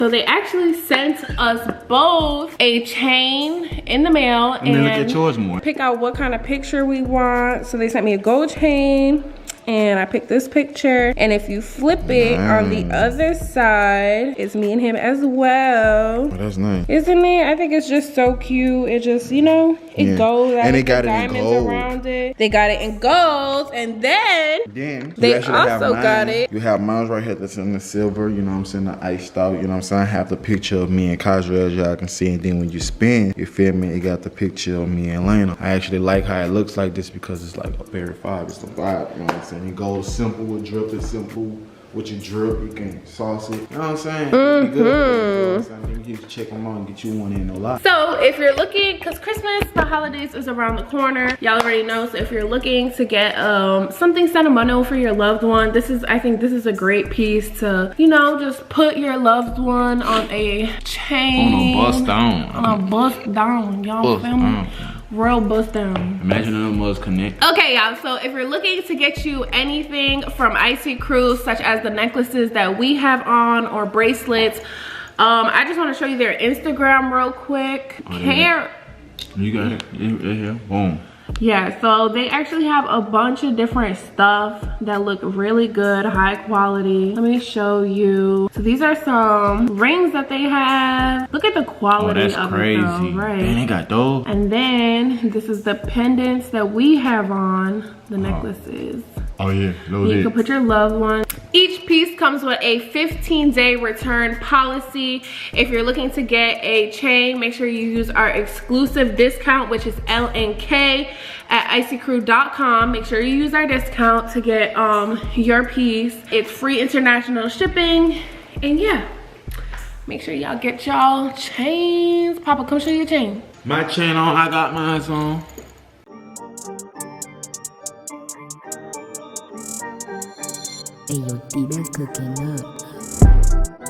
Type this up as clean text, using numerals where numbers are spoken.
So they actually sent us both a chain in the mail and look at yours more. Pick out what kind of picture we want. So they sent me a gold chain and I picked this picture. And if you flip it on the other side, it's me and him as well. Oh, that's nice. Isn't it? I think it's just so cute. It just, you know, it goes out. And they got it in diamonds gold. around it. They got it in gold. And then they also got it. You have mine right here that's in the silver, you know what I'm saying, the iced out, you know what I'm saying? I have the picture of me and Kajra, as y'all can see, and then when you spin, you feel me, it got the picture of me and Lena. I actually like how it looks like this because it's like a very vibe, it's the vibe, you know what I'm saying? It goes simple with drip, it's simple. With your drip, you can sauce it. You know what I'm saying? Be good. You know what I'm saying? You can check them out and get you one in a lot. So if you're looking, because Christmas, the holidays is around the corner. Y'all already know. So if you're looking to get something sentimental for your loved one, I think this is a great piece to, you know, just put your loved one on a chain. On a bust down. On a bust down, y'all feel me? Real bust down. Imagine them was connected. Okay, y'all, so if you're looking to get you anything from Iceycrew, such as the necklaces that we have on or bracelets, I just want to show you their Instagram real quick. You got it. Yeah. Boom. Yeah, so they actually have a bunch of different stuff that look really good, high quality. Let me show you. So these are some rings that they have. Look at the quality of crazy. it though, right? Man, they got those. And then this is the pendants that we have on, the necklaces. Oh yeah, you can put your loved one. Each piece comes with a 15-day return policy. If you're looking to get a chain, make sure you use our exclusive discount, which is L&K at iceycrew.com. Make sure you use our discount to get your piece. It's free international shipping. And yeah, make sure y'all get y'all chains. Papa, come show you your chain. My chain on, I got mine on. Hey, yo, D-Bass cooking up.